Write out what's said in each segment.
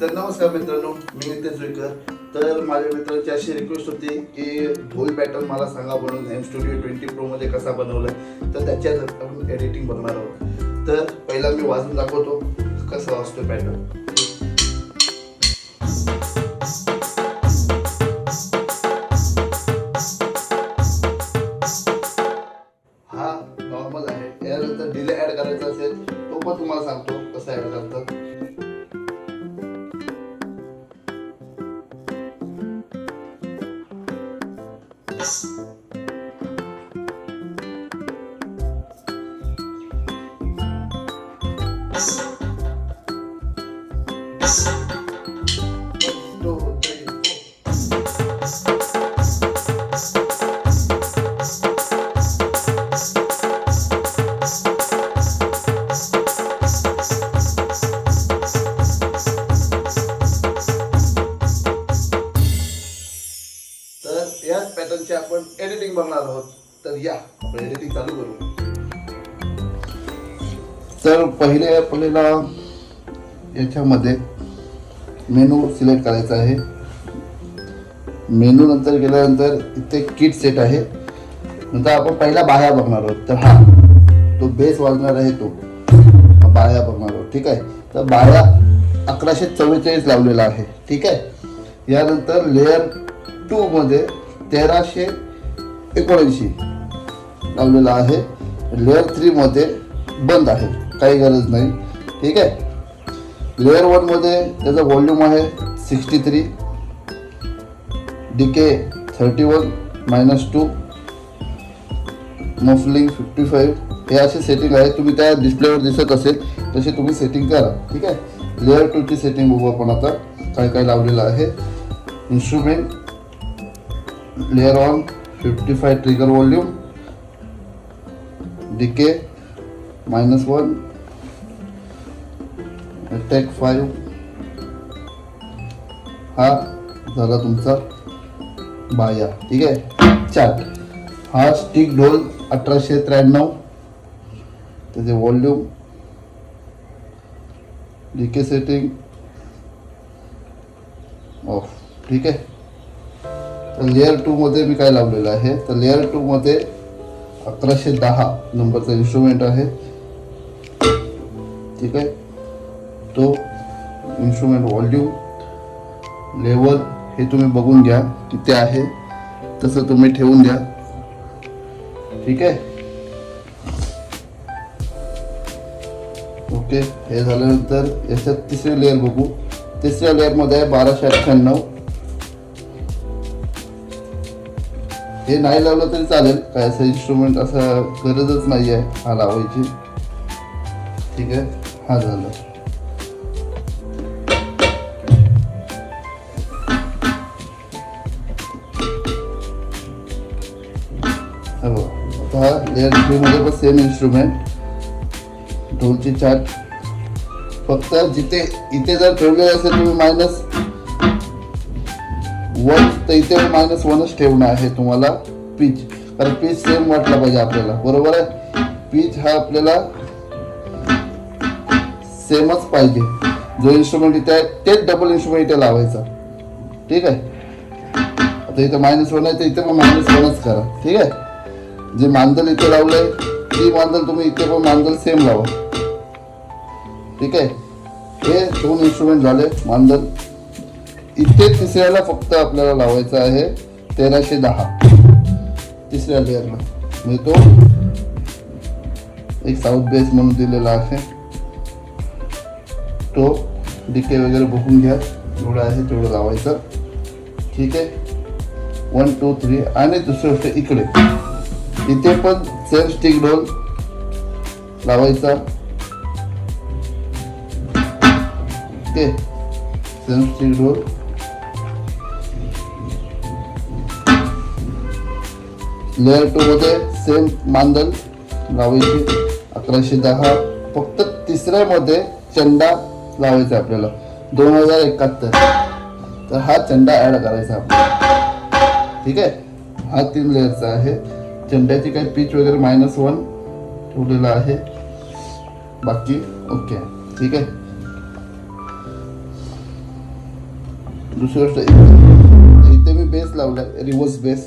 तर नमस्कार मित्रांनो, मी नितेश जुईकर. तर माझ्या मित्रांची अशी रिक्वेस्ट होती की ढोल पॅटर्न मला सांगा बनवून एम स्टुडिओ 20 प्रो मध्ये कसा बनवलाय. तर त्याच्यात आपण एडिटिंग बघणार आहोत. तर पहिला मी वाजून दाखवतो कसा वाजतो पॅटर्न. हा नॉर्मल आहे. यानंतर डिले ऍड करायचा असेल तो पण तुम्हाला सांगतो कसा ऍड करतात. तर याच पॅटर्नची आपण एडिटिंग बघणार आहोत. तर या आपण एडिटिंग चालू करू. तर आपल्याला याच्यामध्ये मेनू सिलेक्ट करायचा आहे. मेनू नंतर गेल्यानंतर इथे किट सेट आहे. नंतर आपण पहिला बाह्या बघणार आहोत. तर हा तो बेस वाजणार आहे, तो बाह्या बघणार आहोत. ठीक आहे. तर बाह्या 1144 लावलेला आहे. ठीक आहे. यानंतर लेअर 2 मध्ये 1379 लावलेला आहे. लेअर 3 मध्ये बंद आहे, काही गरज नाही. ठीक आहे. लेअर 1 मध्ये त्याचा व्हॉल्यूम आहे 63, डिके 31, -2, मफलिंग 55. हे असे सेटिंग आहे. तुम्ही त्या डिस्प्लेवर दिसत असेल तसे तुम्ही सेटिंग करा. ठीक आहे. लेअर 2 ची सेटिंग बघू आपण आता काय काय लावलेलं आहे. Instrument layer 1 55 trigger volume, decay -1, attack 5. हा झाला तुमचा बाह्या. ठीक आहे. चार्ट हा स्टिक ढोल 1893, त्याचे व्हॉल्यूम, डीके सेटिंग ऑफ. ठीक आहे. तर लेअर 2 मध्ये मी काय लावलेलं आहे, तर लेअर 2 मध्ये 1110 नंबरचा इन्स्ट्रुमेंट आहे. ठीक आहे. तो इन्स्ट्रुमेंट व्हॉल्यूम, लेवल हे तुम्ही बघून घ्या किती आहे, तसं तुम्ही ठेवून द्या. ठीक आहे. ओके. हे झाल्यानंतर याच्यात तिसरी लेअर बघू. तिसऱ्या लेअर मध्ये आहे 1298. हे नाही लावलं तरी चालेल, काय असं इन्स्ट्रुमेंट असं गरजच नाही आहे हा लावायची. ठीक आहे. हा झालं. आता लेअर 3 मध्ये पण सेम इन्स्ट्रुमेंट, ढोलची चार्ट. फक्त जिथे इथे जर ठेवलेलं असेल तुम्ही -1 तर इथे -1च ठेवणं आहे तुम्हाला. पिच, कारण पिच सेम वाटला पाहिजे आपल्याला, बरोबर आहे. पिच हा आपल्याला सेमच पाहिजे. जो इन्स्ट्रुमेंट इथे आहे तेच डबल इन्स्ट्रुमेंट इथे लावायचा. ठीक आहे. आता इथे -1 आहे तर इथे पण -1च करा. ठीक आहे. जे मांदल इथे लावलंय ती मांदल तुम्ही इथे पण मांदल सेम लावा. ठीक आहे. हे 2 इन्स्ट्रुमेंट झाले. मांदल इथे तिसऱ्याला फक्त आपल्याला लावायचं आहे 1310 तिसऱ्या लेअरला. म्हणजे तो एक साऊथ बेस म्हणून दिलेला आहे. तो डिके वगैरे बघून घ्या, जेवढं आहे तेवढं लावायचं. ठीक आहे. 1 2 3. आणि दुसरी गोष्ट इकडे इथे पण सेम स्टिक ढोल लावायचा. ओके. सेम स्टिक ढोल. लेअर 2 मध्ये सेम मांदल लावायची 1110. फक्त तिसऱ्यामध्ये चंडा लावायचा आपल्याला 2071. तर हा चंडा ऍड करायचा आपल्याला. ठीक आहे. हा 3 लेअरचा आहे. चंड्याची काही पिच वगैरे -1 ठेवलेला आहे. बाकी ओके. ठीक आहे. दुसरी गोष्ट इथे मी बेस लावला रिव्हर्स बेस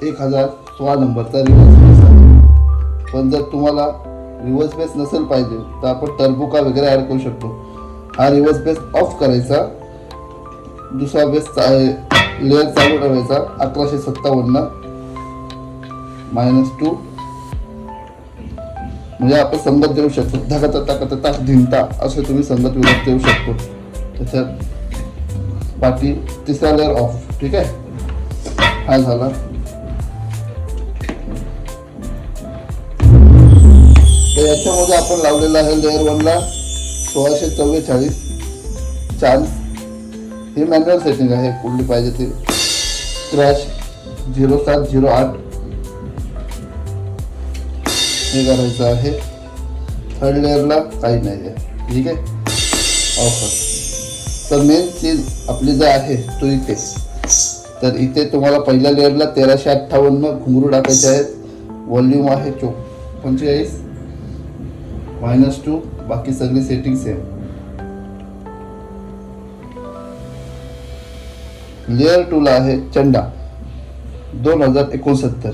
1016 नंबरचा रिव्हर्स बेस आहे. पण जर तुम्हाला रिव्हर्स बेस नसेल पाहिजे तर आपण टर्बुका वगैरे ॲड करू शकतो. हा रिव्हर्स बेस ऑफ करायचा, दुसरा बेस लेअर चालू ठेवायचा 1157 -2 म्हणजे आपण संगत देऊ शकतो. धकाता धिंता असे तुम्ही संगत विरोध देऊ शकतो. त्याच्यात पाठी तिसरा लेअर ऑफ. ठीक आहे, हा झाला. तर याच्यामध्ये आपण लावलेला आहे लेअर 1ला 1644 चान्स. हे मॅन्युअल सेटिंग आहे, कुठली पाहिजे ते. क्रॅश 0708 हे करायचं आहे. थर्ड लेअरला काही नाही आहे. ठीक आहे, ऑफर. तर मेन चीज आपली जे आहे तो इथे. तर इथे तुम्हाला पहिल्या लेअरला 1358 घुंगरू टाकायचे आहेत. व्हॉल्यूम आहे 45 -2. बाकी सगळी सेटिंग सेम. लेअर 2ला आहे चंडा 2069.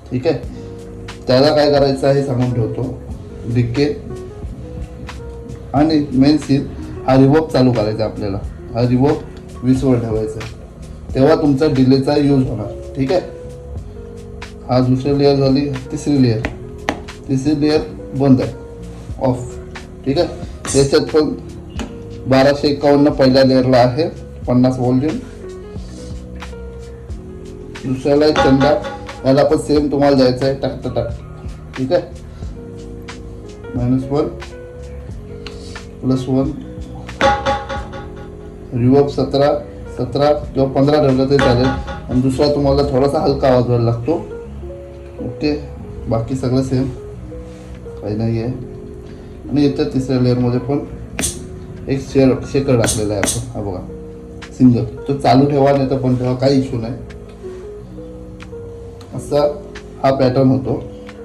ठीक आहे, त्याला काय करायचं आहे सांगून ठेवतो. डिके आणि मेन सील हा रिवर्ब चालू करायचा आपल्याला. हा रिवर्ब 20 वर ठेवायचा, तेव्हा तुमचा डिलेचा यूज होणार. ठीक आहे, हा दुसरी लेअर झाली. तिसरी लेअर बंद आहे, ऑफ. ठीक आहे, याच्यात पण 1251 पहिल्या लेअरला आहे 50 व्हॉल्यूम. दुसऱ्याला चंदा, याला पण सेम तुम्हाला जायचं आहे टाक. ठीक आहे, -1 +1 रिवर्ब 17 किंवा 15 ठेवलं तरी चालेल. आणि दुसरा तुम्हाला थोडासा हलका आवाज व्हायला लागतो. ओके, बाकी सगळं सेम, काही नाही आहे. आणि याच्या तिसऱ्या लेअरमध्ये पण एक शेकर टाकलेला आहे आपण. हा बघा, सिंगल. तो चालू ठेवा नाही तर पण ठेवा, काही इश्यू नाही. असा हा पॅटर्न होतो.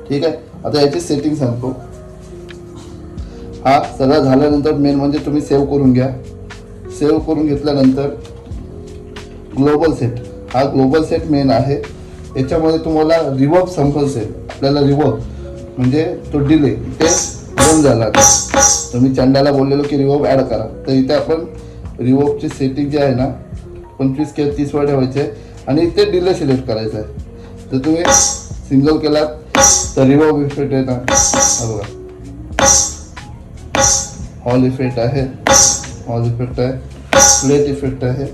ठीक आहे, आता याची सेटिंग सांगतो. हा सगळं झाल्यानंतर मेन म्हणजे तुम्ही सेव्ह करून घ्या. सेव्ह करून घेतल्यानंतर ग्लोबल सेट, हा ग्लोबल सेट मेन आहे. याच्यामध्ये तुम्हाला रिवर्ब संपसेल. आपल्याला रिवर्ब म्हणजे तो डिले इथे बंद झाला. तर मी चंडाला बोललेलो की रिवर्ब ॲड करा. तर इथे आपण रिवर्बची सेटिंग जी आहे ना 25 किंवा 30 वर ठेवायचे आणि इथे डिले सिलेक्ट करायचा आहे. तर तुम्ही सिंगल केलात तर रिवर्ब इफेक्ट आहे ना, हा बघा, हॉल इफेक्ट आहे, प्लेट इफेक्ट आहे,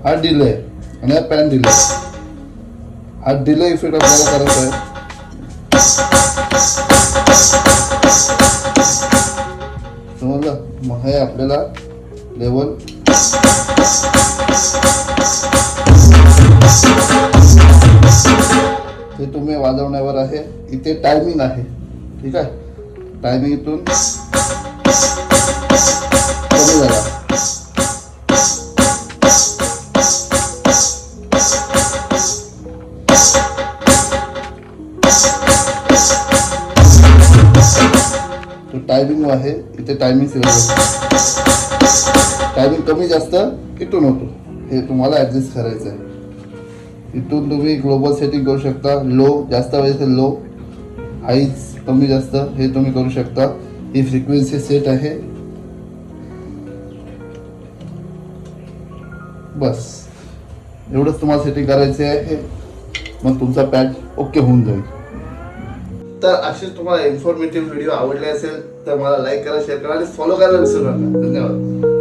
हा डिले आहे आणि हा पॅन डिले. हा डिले इफेक्ट आपल्याला करायचा आहे. समजलं? मग हे आपल्याला लेवल हे तुम्ही वाजवण्यावर आहे. इथे टायमिंग आहे. ठीक आहे, टायमिंग इथून कमी झाला. तो टायमिंग आहे. इथे टायमिंग सिलेक्ट, टायमिंग कमी जास्त इथून होतो. हे तुम्हाला ऍडजस्ट करायचं आहे. इथून तुम्ही ग्लोबल सेटिंग करू शकता. लो जास्त वेळेस लो, हाईज कमी जास्त हे तुम्ही करू शकता. ही फ्रिक्वेन्सी सेट आहे. बस एवढंच तुम्हाला सेटिंग करायचे आहे. मग तुमचा पॅच ओके होऊन जाईल. तर असेच तुम्हाला इन्फॉर्मेटिव्ह व्हिडिओ आवडले असेल तर मला लाईक करा, शेअर करा आणि फॉलो करायला विसरू नका. धन्यवाद.